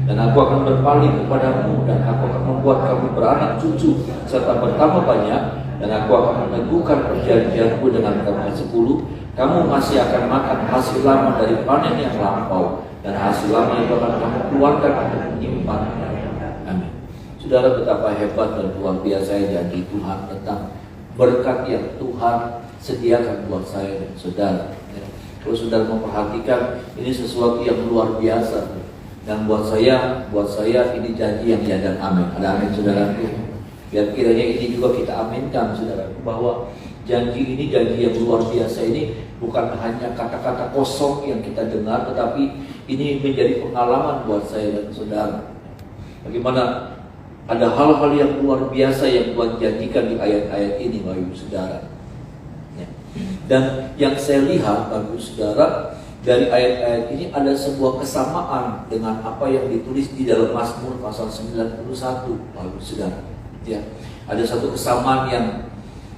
Dan aku akan berpaling kepadamu, dan aku akan membuat kamu beranak cucu serta bertambah banyak, dan aku akan meneguhkan perjanjianku dengan kamu. 10. Kamu masih akan makan hasil lama dari panen yang lampau, dan hasil lama itu akan kamu keluarkan untuk menyimpan. Amin. Saudara, betapa hebat dan luar biasa janji Tuhan tentang berkat yang Tuhan sediakan buat saya dan saudara. Kalau saudara memperhatikan, ini sesuatu yang luar biasa. Dan buat saya ini janji yang ya dan amin. Ada amin, saudaraku. Biar kiranya ini juga kita aminkan, saudaraku, bahwa janji ini janji yang luar biasa ini bukan hanya kata-kata kosong yang kita dengar, tetapi ini menjadi pengalaman buat saya dan saudara. Bagaimana ada hal-hal yang luar biasa yang Tuhan janjikan di ayat-ayat ini, Bapak Ibu Saudara. Dan yang saya lihat, Bapak Ibu Saudara, dari ayat-ayat ini ada sebuah kesamaan dengan apa yang ditulis di dalam Mazmur pasal 91, Bapak Ibu Saudara. Ya, ada satu kesamaan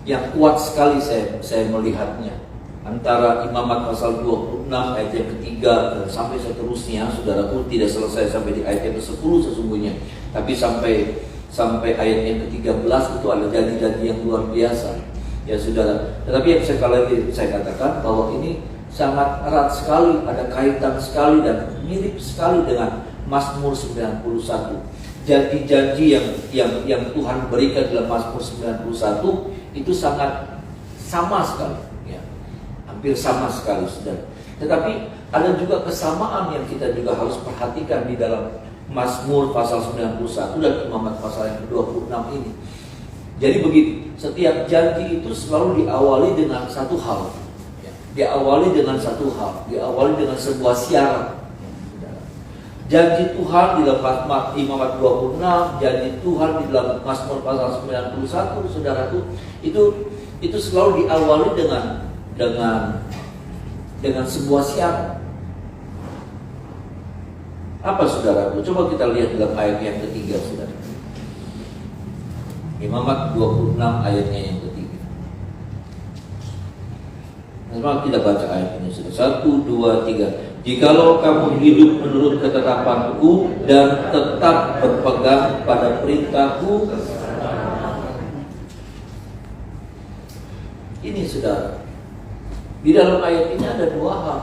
yang kuat sekali saya melihatnya antara Imamat pasal 26 ayat yang ketiga dan sampai seterusnya. Saudaraku, tidak selesai sampai di ayat yang ke-10 sesungguhnya, tapi sampai ayat yang ke-13 itu ada janji-janji yang luar biasa, ya saudara. Tetapi yang sekali lagi saya katakan bahwa ini sangat erat sekali, ada kaitan sekali dan mirip sekali dengan Mazmur 91. Janji-janji yang Tuhan berikan dalam Mazmur 91 itu sangat sama sekali, ya. Hampir sama sekali, saudara. Tetapi ada juga kesamaan yang kita juga harus perhatikan di dalam Mazmur pasal 91 dan Imamat pasal yang ke-26 ini. Jadi begitu, setiap janji itu selalu diawali dengan satu hal. Diawali dengan sebuah syarat. Janji Tuhan di dalam Imamat 26, janji Tuhan di dalam Mazmur pasal 91, saudaraku, itu selalu diawali dengan sebuah syarat. Apa, saudaraku? Coba kita lihat dalam ayat yang ketiga, saudara. Imamat 26 ayatnya yang ketiga. Nah, kita baca ayat ini, saudara. 1, 2, 3. Jikalau kamu hidup menurut ketetapanku dan tetap berpegang pada perintahku. Ini, saudara, di dalam ayat ini ada dua hal.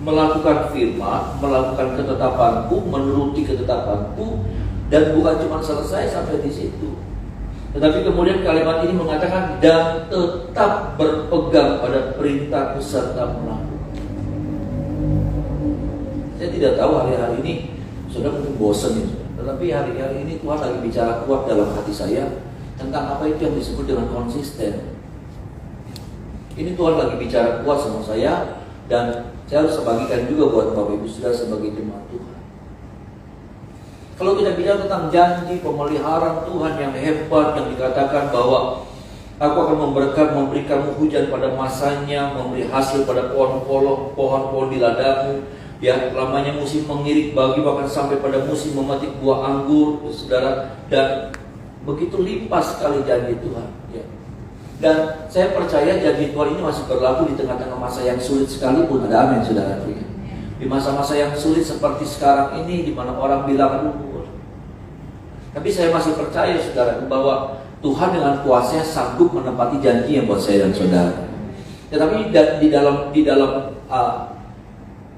Melakukan firman, melakukan ketetapanku, menuruti ketetapanku, dan bukan cuma selesai sampai di situ. Tetapi kemudian kalimat ini mengatakan dan tetap berpegang pada perintahku serta melakukan. Saya tidak tahu hari-hari ini sudah mungkin bosan ya, tetapi hari-hari ini Tuhan lagi bicara kuat dalam hati saya tentang apa itu yang disebut dengan konsisten. Ini Tuhan lagi bicara kuat sama saya, dan saya harus bagikan juga buat Bapak Ibu Saudara sebagai jemaat Tuhan. Kalau kita bicara tentang janji pemeliharaan Tuhan yang hebat, yang dikatakan bahwa aku akan memberi kamu hujan pada masanya, memberi hasil pada pohon-pohon di ladangmu, ya, lamanya musim mengirik bagi bahkan sampai pada musim memetik buah anggur, saudara, dan begitu limpah sekali janji Tuhan, ya. Dan saya percaya janji Tuhan ini masih berlaku di tengah-tengah masa yang sulit sekalipun. Ada amin, saudara. Di masa-masa yang sulit seperti sekarang ini, di mana orang bilang tapi saya masih percaya, saudara, bahwa Tuhan dengan kuasanya sanggup menepati janji yang buat saya dan saudara. Tetapi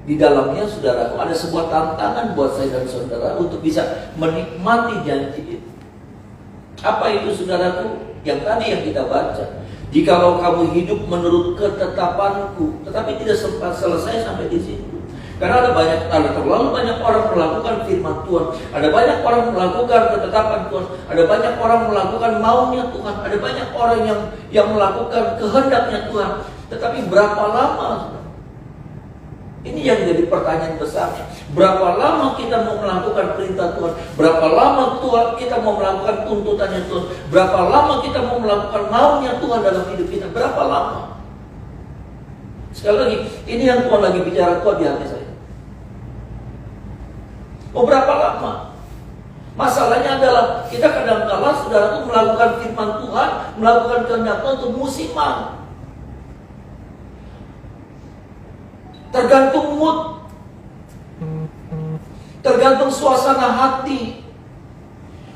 di dalamnya, saudara, ada sebuah tantangan buat saya dan saudara untuk bisa menikmati janji itu. Apa itu, saudaraku? Yang tadi yang kita baca. Jikalau kamu hidup menurut ketetapanku, tetapi tidak sempat selesai sampai di situ. Karena ada terlalu banyak orang melakukan firman Tuhan, ada banyak orang melakukan ketetapan Tuhan, ada banyak orang melakukan maunya Tuhan, ada banyak orang yang melakukan kehendaknya Tuhan. Tetapi berapa lama? Ini yang jadi pertanyaan besarnya. Berapa lama kita mau melakukan perintah Tuhan? Berapa lama kita mau melakukan tuntutannya Tuhan? Berapa lama kita mau melakukan maunya Tuhan dalam hidup kita? Berapa lama? Sekali lagi, ini yang Tuhan lagi bicara kuat di hati saya. Oh, berapa lama? Masalahnya adalah kita kadang-kala, saudara, itu melakukan firman Tuhan, melakukan kehendak Tuhan untuk musiman. Tergantung mood. Tergantung suasana hati.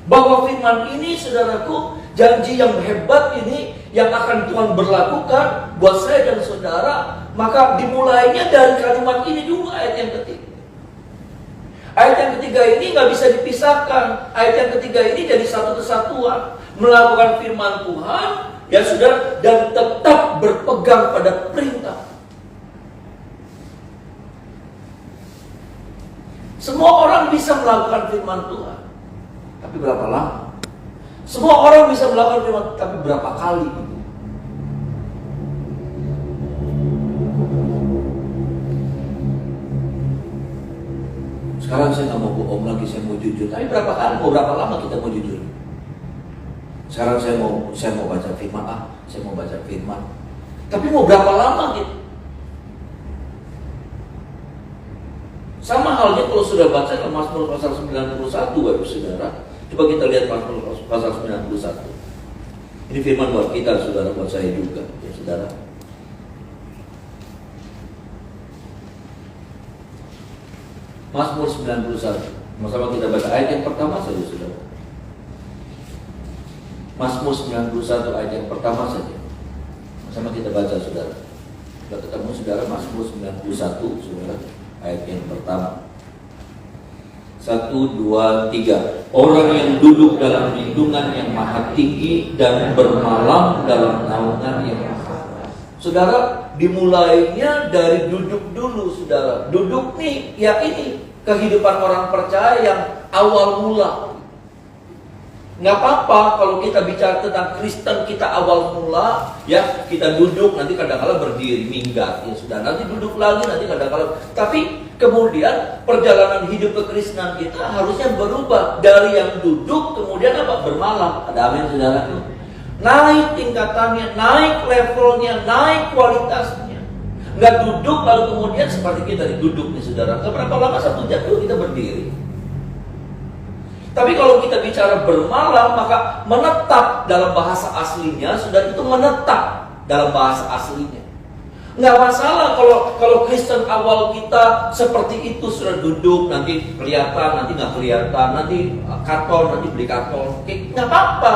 Bahwa firman ini, saudaraku, janji yang hebat ini yang akan Tuhan berlakukan buat saya dan saudara, maka dimulainya dari kalimat ini dulu, ayat yang ketiga. Ayat yang ketiga ini nggak bisa dipisahkan. Ayat yang ketiga ini jadi satu kesatuan. Melakukan firman Tuhan, ya sudah, dan tetap berpegang pada perintah. Semua orang bisa melakukan firman Tuhan, tapi berapa lama? Semua orang bisa melakukan firman, tapi berapa kali? Sekarang saya nggak mau bohong lagi, saya mau jujur. Tapi berapa kali, mau berapa lama kita mau jujur? Sekarang saya mau baca firman, saya mau baca firman. Tapi mau berapa lama gitu? Sama halnya kalau sudah baca dalam Mazmur pasal 91, Bapak Saudara. Coba kita lihat Mazmur pasal 91. Ini firman buat kita, saudara, buat saya juga, ya saudara. Mazmur 91. Sama-sama kita baca ayat yang pertama saja, saudara. Mazmur 91 ayat yang pertama saja. Sama kita baca, saudara. Kita ketemu, saudara, Mazmur 91, saudara, ayat yang pertama. 1, 2, 3. Orang yang duduk dalam lindungan yang maha tinggi dan bermalam dalam naungan yang maha. Saudara, dimulainya dari duduk dulu, saudara. Duduk nih, ya ini kehidupan orang percaya yang awal mula. Nggak apa-apa kalau kita bicara tentang Kristen, kita awal mula, ya kita duduk, nanti kadang-kadang berdiri, minggat, ya sudah, nanti duduk lagi, nanti kadang-kadang. Tapi kemudian perjalanan hidup kekristenan kita harusnya berubah dari yang duduk kemudian apa? Bermalam. Ada amin, saudara? Naik tingkatannya, naik levelnya, naik kualitasnya. Nggak duduk lalu kemudian seperti kita duduk nih, saudara. Berapa lama? 1 jam dulu kita berdiri. Tapi kalau kita bicara bermalam, maka menetap dalam bahasa aslinya, sudah itu menetap dalam bahasa aslinya. Nggak masalah kalau Kristen awal kita seperti itu, sudah duduk, nanti kelihatan, nanti nggak kelihatan, nanti katol, nanti beli katol, nggak apa-apa.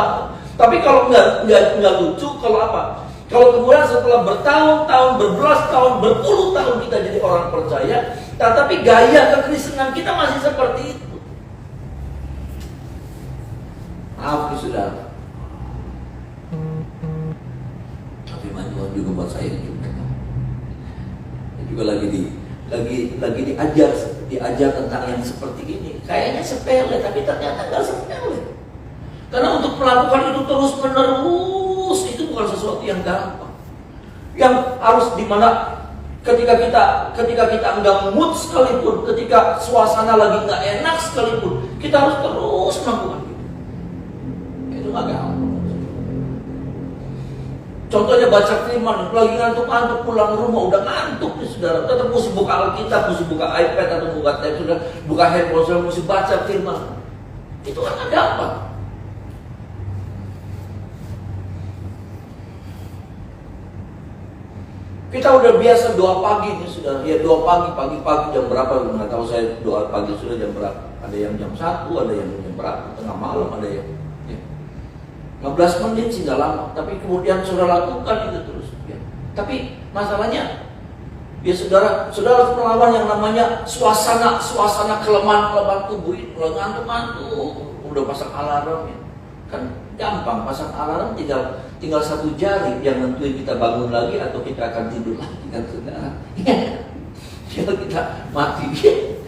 Tapi kalau nggak lucu, kalau apa? Kalau kemudian setelah bertahun-tahun, berbelas tahun, berpuluh tahun kita jadi orang percaya, tapi gaya kekristenan kita masih seperti itu. Maaf nih, saudara. Tapi Tuhan juga buat saya juga. Juga lagi diajar tentang yang seperti ini. Kayaknya sepele, tapi ternyata nggak sepele. Karena untuk melakukan itu terus menerus itu bukan sesuatu yang gampang. Yang harus dimana ketika kita nggak mood sekalipun, ketika suasana lagi nggak enak sekalipun, kita harus terus melakukan itu. Itu nggak gampang. Contohnya baca firman, lagi ngantuk-ngantuk pulang rumah, udah ngantuk nih, saudara. Tetap mesti buka Alkitab, mesti buka iPad atau buka tab, sudah buka handphone, sudah mesti baca firman. Itu kan nggak gampang. Kita udah biasa doa pagi nih, sudah. Ya doa pagi jam berapa? Nggak tahu saya doa pagi sudah jam berapa. Ada yang jam 1, ada yang jam berapa? Tengah malam ada yang. 15 menit sih nggak lama, tapi kemudian saudara lakukan itu terus. Ya. Tapi masalahnya, ya saudara harus melawan yang namanya suasana kelemahan tubuh itu. Kalau ngantuk, udah pasang alarm ya. Kan gampang, pasang alarm tinggal 1 jari yang nentuin kita bangun lagi atau kita akan tidur lagi, kan saudara. Kalau kita mati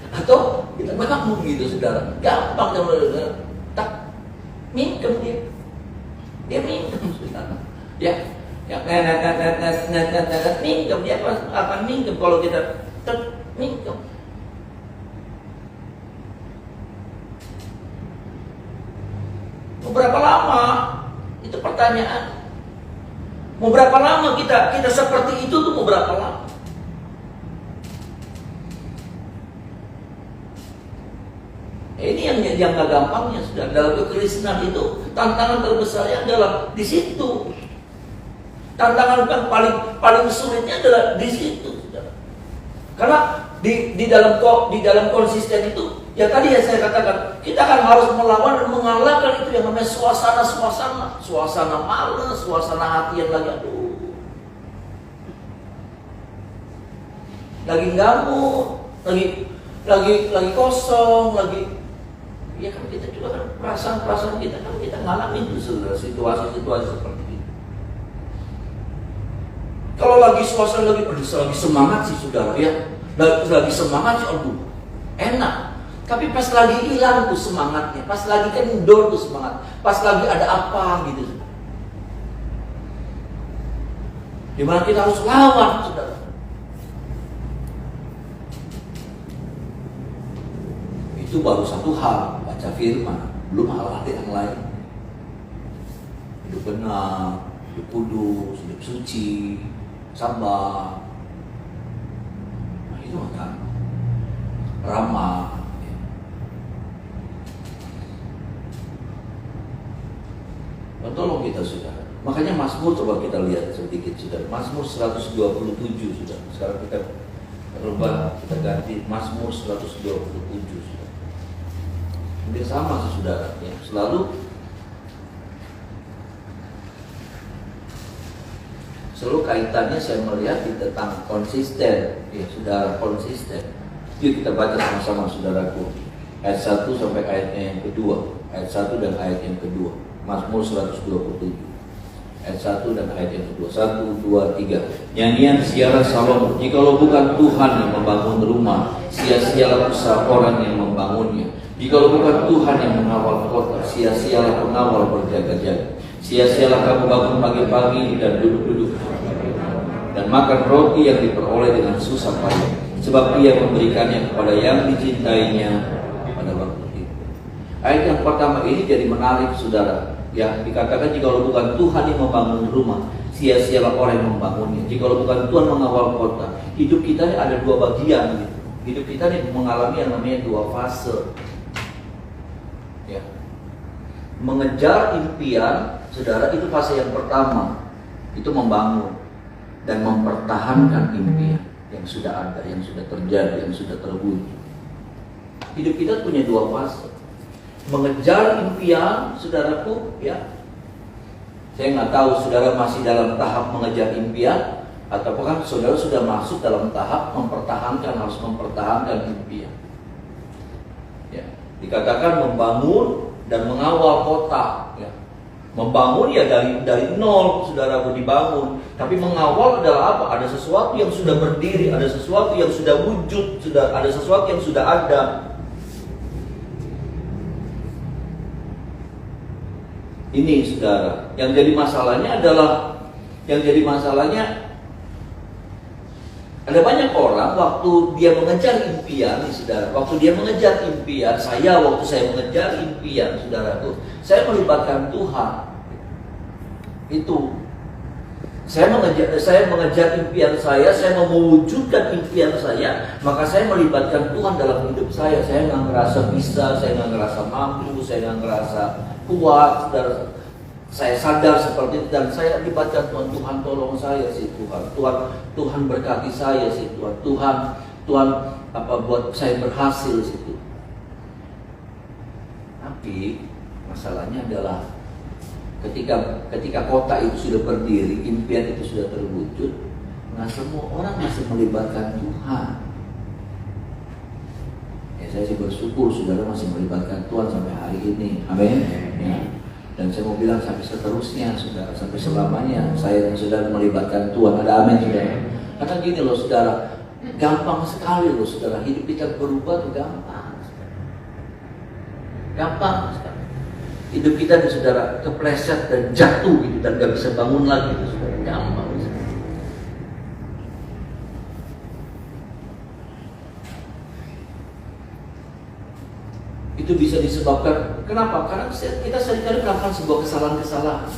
atau kita bangun gitu, saudara. Gampang kan, saudara. Tak mingkem dia minum, saudara. Ya minum, dia akan minum kalau kita minum. Mau berapa lama? Itu pertanyaan. Mau berapa lama kita seperti itu tuh, mau berapa lama? Ini yang gak gampangnya, sudah. Dalam kekristenan itu tantangan terbesarnya adalah di situ. Tantangan yang paling sulitnya adalah di situ, sudah. Karena di dalam konsisten itu, ya tadi yang saya katakan, kita kan harus melawan dan mengalahkan itu yang namanya suasana malas, suasana hati yang lagi lagi ngamuk, lagi kosong, ya kan kita juga kan perasaan kita kan kita ngalamin itu situasi-situasi seperti itu. Kalau lagi suasana lagi semangat sih saudara ya, lagi semangat sih aduh enak. Tapi pas lagi hilang tuh semangatnya, pas lagi kendor tuh semangat, pas lagi ada apa gitu. Dimana kita harus lawan saudara. Itu baru satu hal, baca firman, belum hal-hal yang lain. Hidup benar, hidup kudus, hidup suci, sabar. Nah itu kan ramah. Tolong kita saudara. Makanya Mazmur coba kita lihat sedikit saudara. Mazmur 127 saudara. Sekarang kita rubah, kita ganti Mazmur 127 saudara. Mungkin sama sih saudara ya. Selalu kaitannya saya melihat di tentang konsisten ya saudara, konsisten. Yuk kita baca sama-sama saudaraku. Ayat 1 sampai ayatnya yang kedua. Ayat 1 dan ayat yang kedua. Mazmur 127 ayat 1 dan ayat yang kedua. 1, 2, 3. Nyanyian ziarah Salomo. Jikalau bukan Tuhan yang membangun rumah, sia-sialah usaha orang yang membangunnya. Jikalau bukan Tuhan yang mengawal kota, sia-sialah pengawal berjaga-jaga. Sia-sialah kamu bangun pagi-pagi dan duduk-duduk dan makan roti yang diperoleh dengan susah payah, sebab Ia memberikannya kepada yang dicintainya pada waktu itu. Ayat yang pertama ini jadi menarik saudara. Ya, dikatakan jikalau bukan Tuhan yang membangun rumah, sia-sialah orang yang membangunnya. Jikalau bukan Tuhan mengawal kota. Hidup kita ini ada dua bagian gitu. Hidup kita ini mengalami yang namanya dua fase. Ya. Mengejar impian, saudara, itu fase yang pertama. Itu membangun dan mempertahankan impian yang sudah ada, yang sudah terjadi, yang sudah terwujud. Hidup kita punya dua fase. Mengejar impian, saudaraku, ya. Saya nggak tahu saudara masih dalam tahap mengejar impian, ataukah saudara sudah masuk dalam tahap harus mempertahankan impian. Ya, dikatakan membangun dan mengawal kota. Ya. Membangun ya dari nol, saudaraku, dibangun. Tapi mengawal adalah apa? Ada sesuatu yang sudah berdiri, ada sesuatu yang sudah wujud, ada sesuatu yang sudah ada. Ini saudara, yang jadi masalahnya ada banyak orang waktu dia mengejar impian, saudara. Waktu dia mengejar impian, waktu saya mengejar impian, saudara tuh, saya melibatkan Tuhan. Itu saya mengejar impian saya mau mewujudkan impian saya, maka saya melibatkan Tuhan dalam hidup saya. Saya nggak ngerasa bisa, saya nggak ngerasa mampu, saya nggak ngerasa kuat, saudara. Saya sadar seperti itu dan saya libatkan Tuhan. Tuhan tolong saya sih Tuhan. Tuhan berkati saya sih Tuhan. Tuhan buat saya berhasil situ. Tapi masalahnya adalah ketika kota itu sudah berdiri, impian itu sudah terwujud, nah semua orang masih melibatkan Tuhan. Ya, saya sih bersyukur saudara masih melibatkan Tuhan sampai hari ini. Amin. Ya. Dan saya mau bilang sampai seterusnya, saudara, sampai selamanya saya dan saudara melibatkan Tuhan. Ada amin, saudara. Karena gini loh, saudara, gampang sekali loh, saudara, hidup kita berubah tuh gampang. Gampang sekali. Hidup kita nih, saudara, kepleset dan jatuh gitu dan gak bisa bangun lagi, gitu, saudara. Gampang. Saudara. Itu bisa disebabkan, kenapa? Karena kita seringkali melakukan sebuah kesalahan-kesalahan.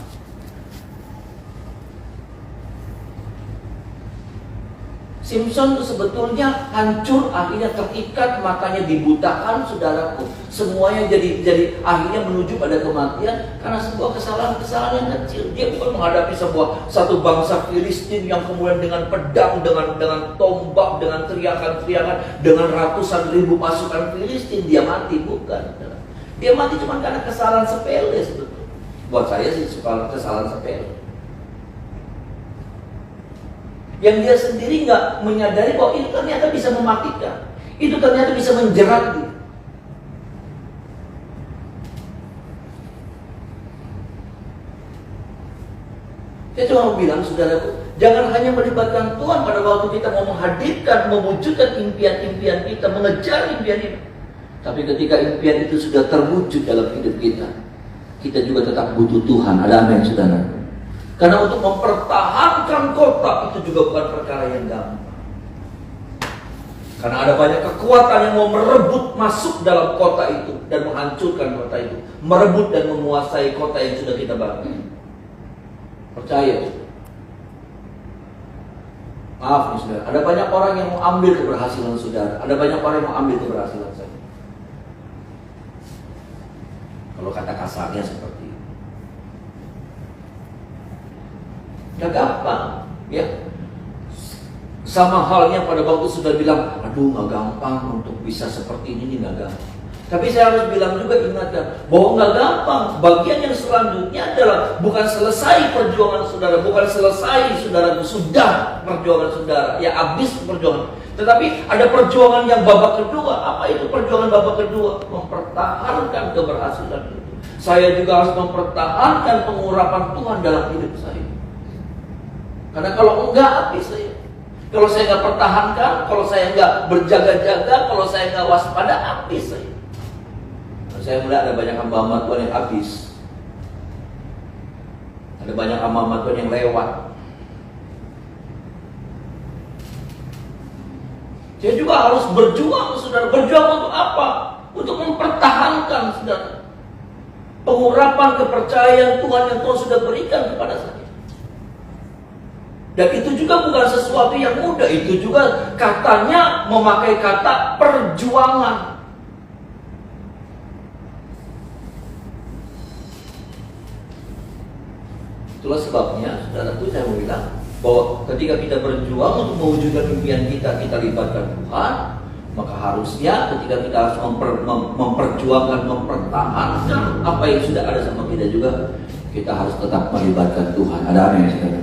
Simpson itu sebetulnya hancur, akhirnya terikat, matanya dibutakan, saudaraku. Semuanya jadi akhirnya menuju pada kematian karena sebuah kesalahan-kesalahan yang kecil. Dia bukan menghadapi satu bangsa Filistin yang kemudian dengan pedang, dengan tombak, dengan teriakan-teriakan, dengan ratusan ribu pasukan Filistin dia mati, bukan. Dia mati cuma karena kesalahan sepele sebetulnya. Buat saya sih kesalahan sepele. Yang dia sendiri nggak menyadari bahwa itu ternyata bisa mematikan, itu ternyata bisa menjerat dia. Saya cuma mau bilang, saudaraku, jangan hanya melibatkan Tuhan pada waktu kita mau menghadirkan, mewujudkan impian-impian kita, mengejar impian itu. Tapi ketika impian itu sudah terwujud dalam hidup kita juga tetap butuh Tuhan. Ada amin, saudara? Karena untuk mempertahankan kota itu juga bukan perkara yang gampang. Karena ada banyak kekuatan yang mau merebut masuk dalam kota itu dan menghancurkan kota itu, merebut dan menguasai kota yang sudah kita bangun. Percaya. Maaf nih saudara, ada banyak orang yang mau ambil keberhasilan saudara, ada banyak orang yang mau ambil keberhasilan saya. Kalau kata kasarnya seperti itu. Gak gampang, ya. Sama halnya pada waktu sudah bilang, aduh gak gampang untuk bisa seperti ini, gak gampang. Tapi saya harus bilang juga, ingatkan bahwa gak gampang. Bagian yang selanjutnya adalah bukan selesai perjuangan saudara, bukan selesai saudara, sudah perjuangan saudara, ya habis perjuangan. Tetapi ada perjuangan yang babak kedua. Apa itu perjuangan babak kedua? Mempertahankan keberhasilan itu. Saya juga harus mempertahankan pengurapan Tuhan dalam hidup saya. Karena kalau enggak habis saya. Kalau saya enggak pertahankan, kalau saya enggak berjaga-jaga, kalau saya enggak waspada, habis saya. Saya melihat ada banyak hamba-hamba Tuhan yang habis. Ada banyak hamba-hamba Tuhan yang lewat. Saya juga harus berjuang, saudara. Berjuang untuk apa? Untuk mempertahankan, saudara, pengurapan kepercayaan Tuhan yang Tuhan sudah berikan kepada saya. Dan itu juga bukan sesuatu yang mudah. Itu juga katanya memakai kata perjuangan. Itulah sebabnya, saudaraku, saya mau bilang bahwa ketika kita berjuang untuk mewujudkan impian kita libatkan Tuhan, maka harusnya ketika kita harus memperjuangkan, mempertahankan apa yang sudah ada sama kita juga, kita harus tetap melibatkan Tuhan. Ada amin, saudara?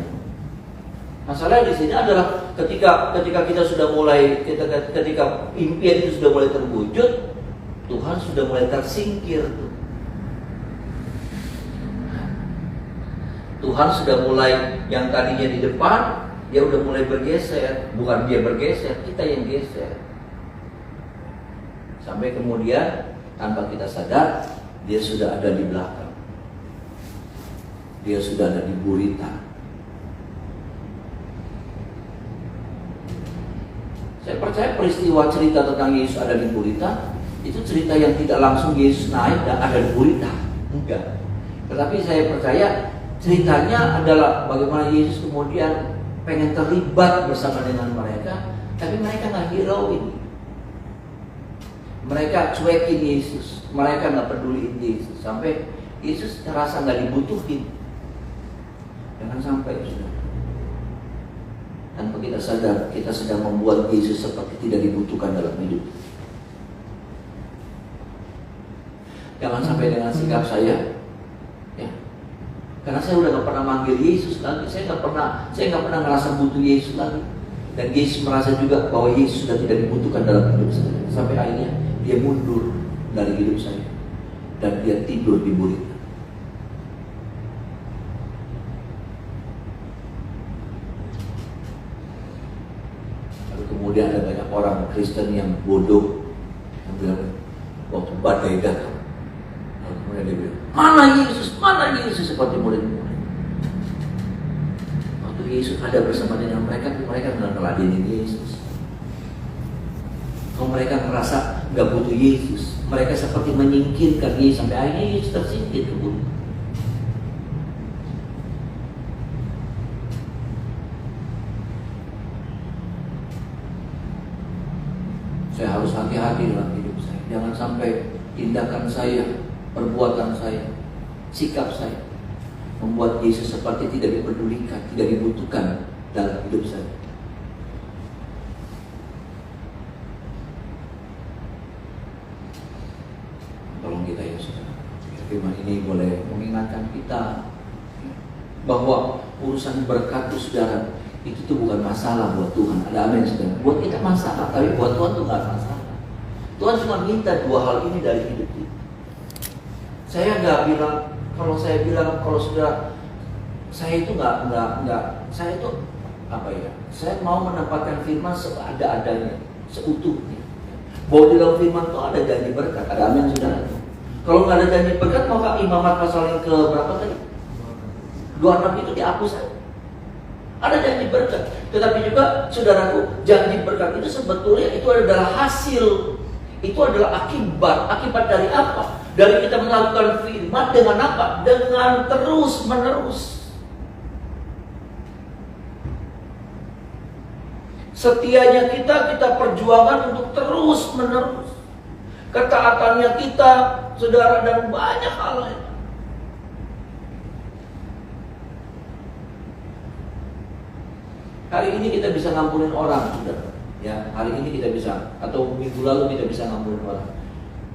Masalah di sini adalah ketika kita sudah mulai, ketika impian itu sudah mulai terwujud, Tuhan sudah mulai tersingkir. Tuhan sudah mulai, yang tadinya di depan, dia udah mulai bergeser. Bukan dia bergeser, kita yang geser. Sampai kemudian tanpa kita sadar, dia sudah ada di belakang. Dia sudah ada di buritan. Saya percaya peristiwa cerita tentang Yesus ada di buritan itu cerita yang tidak langsung Yesus naik dan ada di buritan. Enggak. Tetapi saya percaya ceritanya adalah bagaimana Yesus kemudian pengen terlibat bersama dengan mereka, tapi mereka nggak hirauin. Mereka cuekin Yesus, mereka nggak peduliin Yesus, sampai Yesus terasa nggak dibutuhin. Jangan sampai, saudara, tanpa kita sadar, kita sedang membuat Yesus seperti tidak dibutuhkan dalam hidup. Jangan sampai dengan sikap saya, ya. Karena saya udah nggak pernah manggil Yesus lagi, saya nggak pernah ngerasa butuh Yesus lagi, dan Yesus merasa juga bahwa Yesus sudah tidak dibutuhkan dalam hidup saya. Sampai akhirnya dia mundur dari hidup saya dan dia tidur di buritan. Lalu kemudian ada banyak orang Kristen yang bodoh yang bilang waktu badai datang, lalu kemudian dia bilang, mana Yesus seperti murid-murid. Waktu Yesus ada bersama dengan mereka nggak ngeladenin Yesus. Kalau mereka merasa nggak butuh Yesus, mereka seperti menyingkirkan Yesus, sampai akhirnya Yesus tersingkir ke bumi. sampai tindakan saya, perbuatan saya, sikap saya membuat Yesus seperti tidak dipedulikan, tidak dibutuhkan dalam hidup saya. Tolong kita ya saudara, firman ini boleh mengingatkan kita bahwa urusan berkat saudara itu tuh bukan masalah buat Tuhan. Ada amin saudara. Buat kita masalah, tapi buat Tuhan tuh nggak masalah. Tuhan cuma minta dua hal ini dari hidup kita. Saya nggak bilang, kalau saya bilang kalau saudara, saya itu nggak, saya itu apa ya? Saya mau menempatkan firman seada-adanya, seutuhnya. Bahwa di dalam firman itu ada janji berkat. Ada amin saudara. Kalau nggak ada janji berkat, maka Imamat pasal yang ke berapa tadi? 26 itu dihapus saja. Ada janji berkat, tetapi juga saudaraku, janji berkat itu sebetulnya itu adalah hasil, itu adalah akibat. Akibat dari apa? Dari kita melakukan firman dengan apa? Dengan terus menerus. Setianya kita perjuangan untuk terus menerus. Ketaatannya kita, saudara, dan banyak hal lain. Hari ini kita bisa ngampunin orang, saudara. Ya, hari ini kita bisa, atau minggu lalu kita bisa ngampunin orang.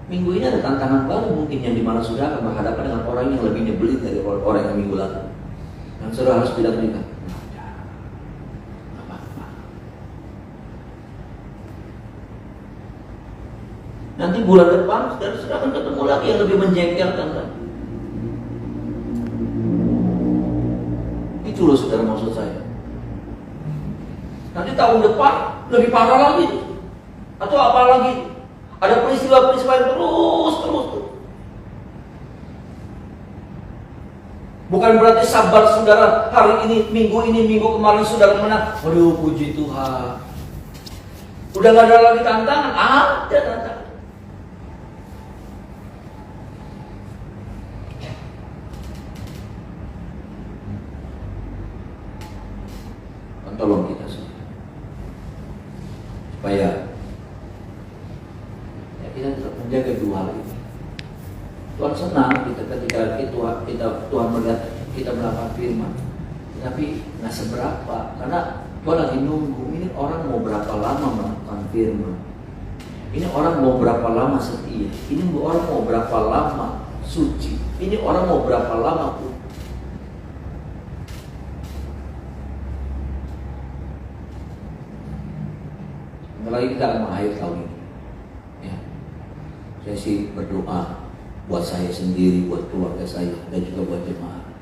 Minggu ini ada tantangan baru mungkin yang dimana saudara akan berhadapan dengan orang yang lebih nyebelin dari orang yang minggu lalu. Dan saudara harus bilang juga, apa-apa. Nanti bulan depan saudara akan ketemu lagi yang lebih menjengkelkan lagi. Itu loh saudara maksud saya. Nanti tahun depan lebih parah lagi, atau apa lagi? Ada peristiwa-peristiwa yang terus. Bukan berarti sabar saudara, hari ini, minggu kemarin saudara menang. Waduh, puji Tuhan. Udah gak ada lagi tantangan, ada tantangan. Tolong kita semua supaya ya, kita tetap menjaga dua hal ini. Tuhan senang kita ketika Tuhan melihat kita melakukan firman, tapi nggak seberapa, karena Tuhan lagi nunggu. Ini orang mau berapa lama melakukan firman? Ini orang mau berapa lama setia? Ini orang mau berapa lama suci? Ini orang mau berapa lama pun? Lagi kita akan mengakhiri tahun ini. Ya. Saya sih berdoa buat saya sendiri, buat keluarga saya, dan juga buat jemaat.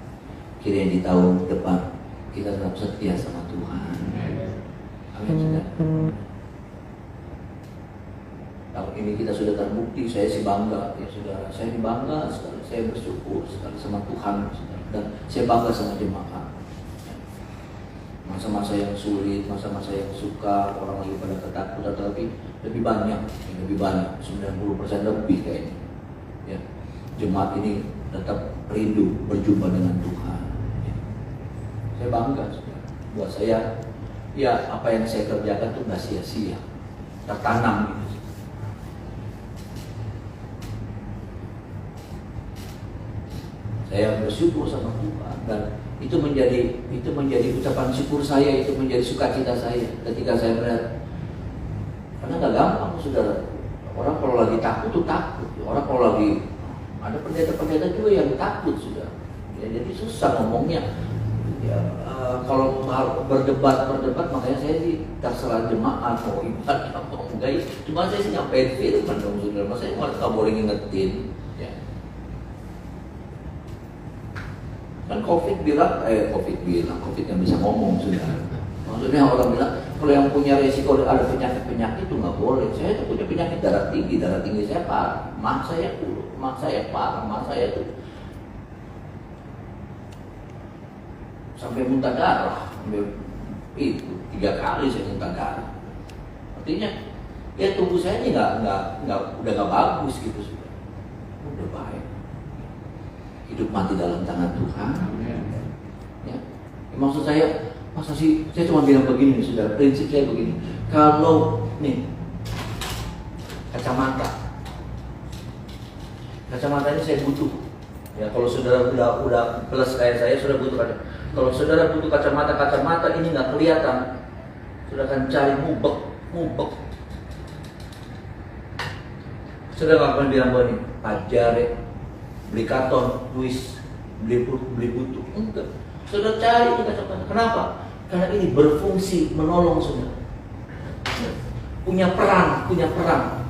Kiranya di tahun depan kita tetap setia sama Tuhan. Amin. Saudara. Tahun ini kita sudah terbukti. Saya sih bangga, ya saudara. Saya bangga sekali. Saya bersyukur sekali sama Tuhan, saudara. Dan saya bangga sama jemaat. Masa-masa yang sulit, masa-masa yang suka, orang lagi pada ketakutan, tapi lebih banyak, 90% lebih kayaknya. Ya, jemaat ini tetap rindu berjumpa dengan Tuhan. Ya. Saya bangga, saudara. Buat saya, ya apa yang saya kerjakan itu nggak sia-sia, tertanam gitu. Saya bersyukur sama Tuhan, dan itu menjadi ucapan syukur saya, itu menjadi sukacita saya ketika saya melihat. Karena nggak gampang, saudara. Orang kalau lagi takut tuh takut. Orang kalau lagi ada pendeta-pendeta juga yang takut, saudara. Ya, jadi susah ngomongnya. Ya, kalau berdebat, makanya saya sih terserah jemaat mau ibadah mau enggak. Cuma saya sih nyampein firman dong, saudara. Masa saya nggak boleh ngingetin. Kan COVID yang bisa ngomong sudah. Maksudnya orang bilang kalau yang punya resiko ada penyakit itu nggak boleh. Saya itu punya penyakit darah tinggi saya parah. Mak saya tuh sampai muntah darah. Itu 3 kali saya muntah darah. Artinya ya tubuh saya ini udah nggak bagus gitu sudah. Udah baik. Hidup mati dalam tangan Tuhan. Ya. Maksud saya, masa sih saya cuma bilang begini nih, saudara. Prinsip saya begini. Kalau nih kacamata Kacamata ini saya butuh. Ya, kalau saudara udah plus kayak saya, sudah butuh kacamata. Kalau saudara butuh kacamata ini nggak kelihatan, saudara akan cari mubek. Saudara nggak akan bilang bahwa ini pajare, beli karton, tulis, beli butuh. Enggak. Saudara cari ini kacamata. Kenapa? Karena ini berfungsi menolong saudara. Punya peran.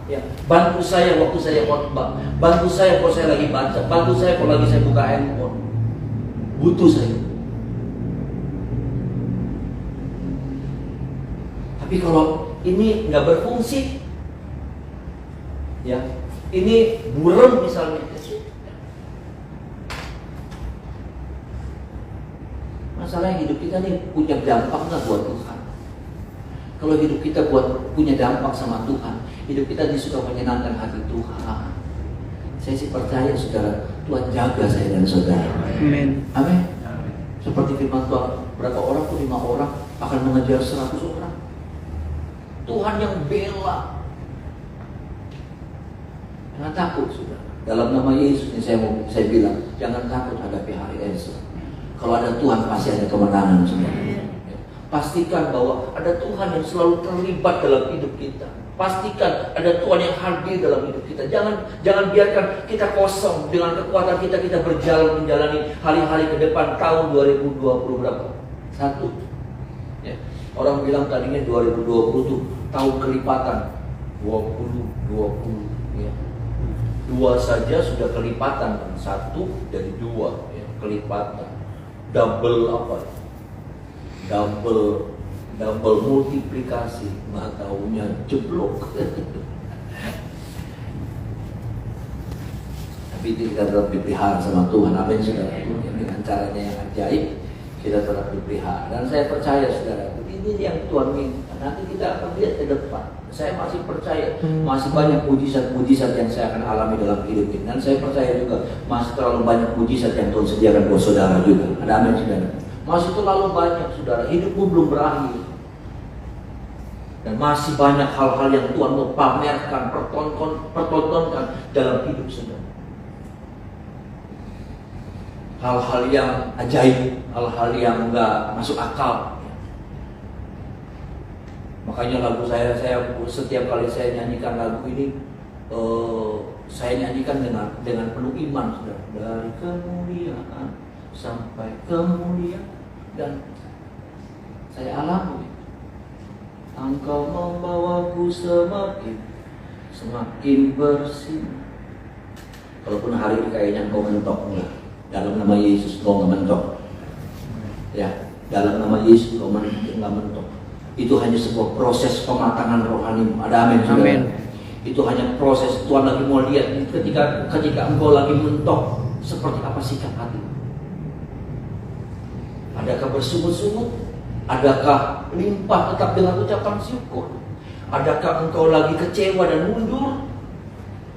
Ya, bantu saya waktu saya khotbah, bantu saya kalau saya lagi baca, bantu saya kalau lagi saya buka handphone. Butuh saya. Tapi kalau ini nggak berfungsi, ya, ini buram misalnya, masalahnya hidup kita nih punya dampak nggak buat Tuhan? Kalau hidup kita punya dampak sama Tuhan, hidup kita suka menyenangkan hati Tuhan. Saya sih percaya saudara, Tuhan jaga saya dan saudara. Amin. Amin. Seperti firman Tuhan, berapa orang pun 5 orang akan mengejar 100 orang. Tuhan yang bela. Jangan takut saudara. Dalam nama Yesus ini saya bilang, jangan takut hadapi hari esok. Kalau ada Tuhan pasti ada kemenangan saudara. Pastikan bahwa ada Tuhan yang selalu terlibat dalam hidup kita. Pastikan ada Tuhan yang hadir dalam hidup kita. Jangan biarkan kita kosong dengan kekuatan kita berjalan menjalani hari-hari ke depan tahun 2020 berapa? 1. Ya. Orang bilang tadinya 2020 itu tahun kelipatan. 20 ya. 2 saja sudah kelipatan, 1 dari 2 ya, kelipatan. Double apa? Double multiplikasi, nggak taunya jeblok. Tapi kita tetap dipelihara sama Tuhan. Amin saudara. Dengan caranya yang ajaib kita tetap dipelihara. Dan saya percaya saudara, ini yang Tuhan minta. Nanti kita akan lihat ke depan. Saya masih percaya masih banyak mujizat-mujizat yang saya akan alami dalam hidup ini. Dan saya percaya juga masih terlalu banyak mujizat yang Tuhan sediakan buat saudara juga. Ada amin saudara. Masih terlalu banyak saudara, hidupmu belum berakhir. Dan masih banyak hal-hal yang Tuhan mau pamerkan, pertontonkan dalam hidup saudara. Hal-hal yang ajaib, hal-hal yang enggak masuk akal. Makanya lagu saya setiap kali saya nyanyikan lagu ini, saya nyanyikan dengan penuh iman saudara. Dari kemuliaan sampai kemuliaan, dan saya alami Engkau membawaku semakin bersinar. Kalaupun hari ini kayaknya engkau mentok, enggak. Dalam nama Yesus engkau nggak mentok. Ya, dalam nama Yesus engkau nggak mentok. Itu hanya sebuah proses pematangan rohani. Ada amin saudara. Amin. Itu hanya proses. Tuhan lagi mau lihat ketika engkau lagi mentok, seperti apa sikap hati. Adakah bersungut-sungut? Adakah limpah tetap dengan ucapan syukur? Adakah engkau lagi kecewa dan mundur?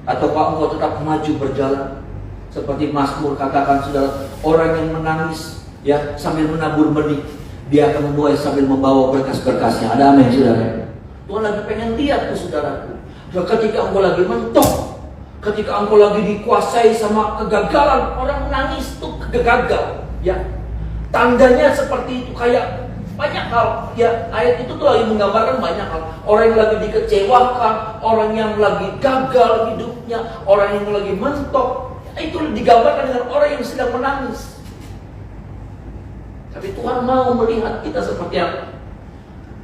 Ataukah engkau tetap maju berjalan? Seperti Mazmur katakan saudara, orang yang menangis ya sambil menabur benih, dia akan menuai sambil membawa berkas-berkasnya. Ada amin saudara. Tuhan lagi pengen lihat tuh saudaraku. Ketika engkau lagi mentok, ketika engkau lagi dikuasai sama kegagalan, orang menangis tuh gagal ya. Tandanya seperti itu, kayak banyak hal ya, ayat itu tuh lagi menggambarkan banyak hal. Orang yang lagi dikecewakan, orang yang lagi gagal hidupnya, orang yang lagi mentok, itu digambarkan dengan orang yang sedang menangis. Tapi Tuhan mau melihat kita seperti apa.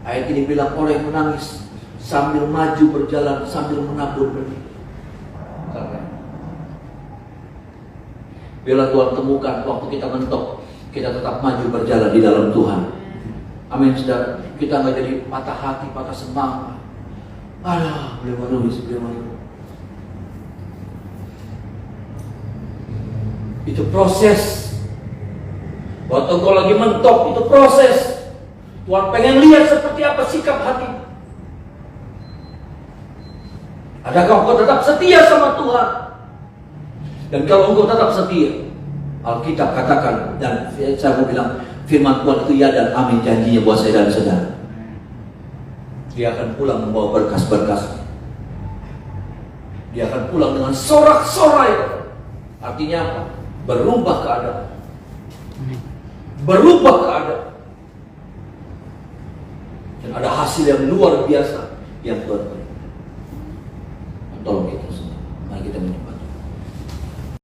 Ayat ini bilang orang yang menangis sambil maju berjalan, sambil menabur benih. Bila Tuhan temukan waktu kita mentok, kita tetap maju berjalan di dalam Tuhan. Amin saudara. Kita nggak jadi patah hati, patah semangat. Belum ada. Itu proses. Waktu engkau lagi mentok, itu proses. Tuhan pengen lihat seperti apa sikap hati. Adakah engkau tetap setia sama Tuhan? Dan kalau engkau tetap setia, Alkitab katakan, dan saya mau bilang, firman Tuhan itu ya dan amin janjinya buat saya dan saudara. Dia akan pulang membawa berkas-berkas. Dia akan pulang dengan sorak-sorai. Artinya apa? Berubah keadaan. Berubah keadaan. Dan ada hasil yang luar biasa yang Tuhan berikan.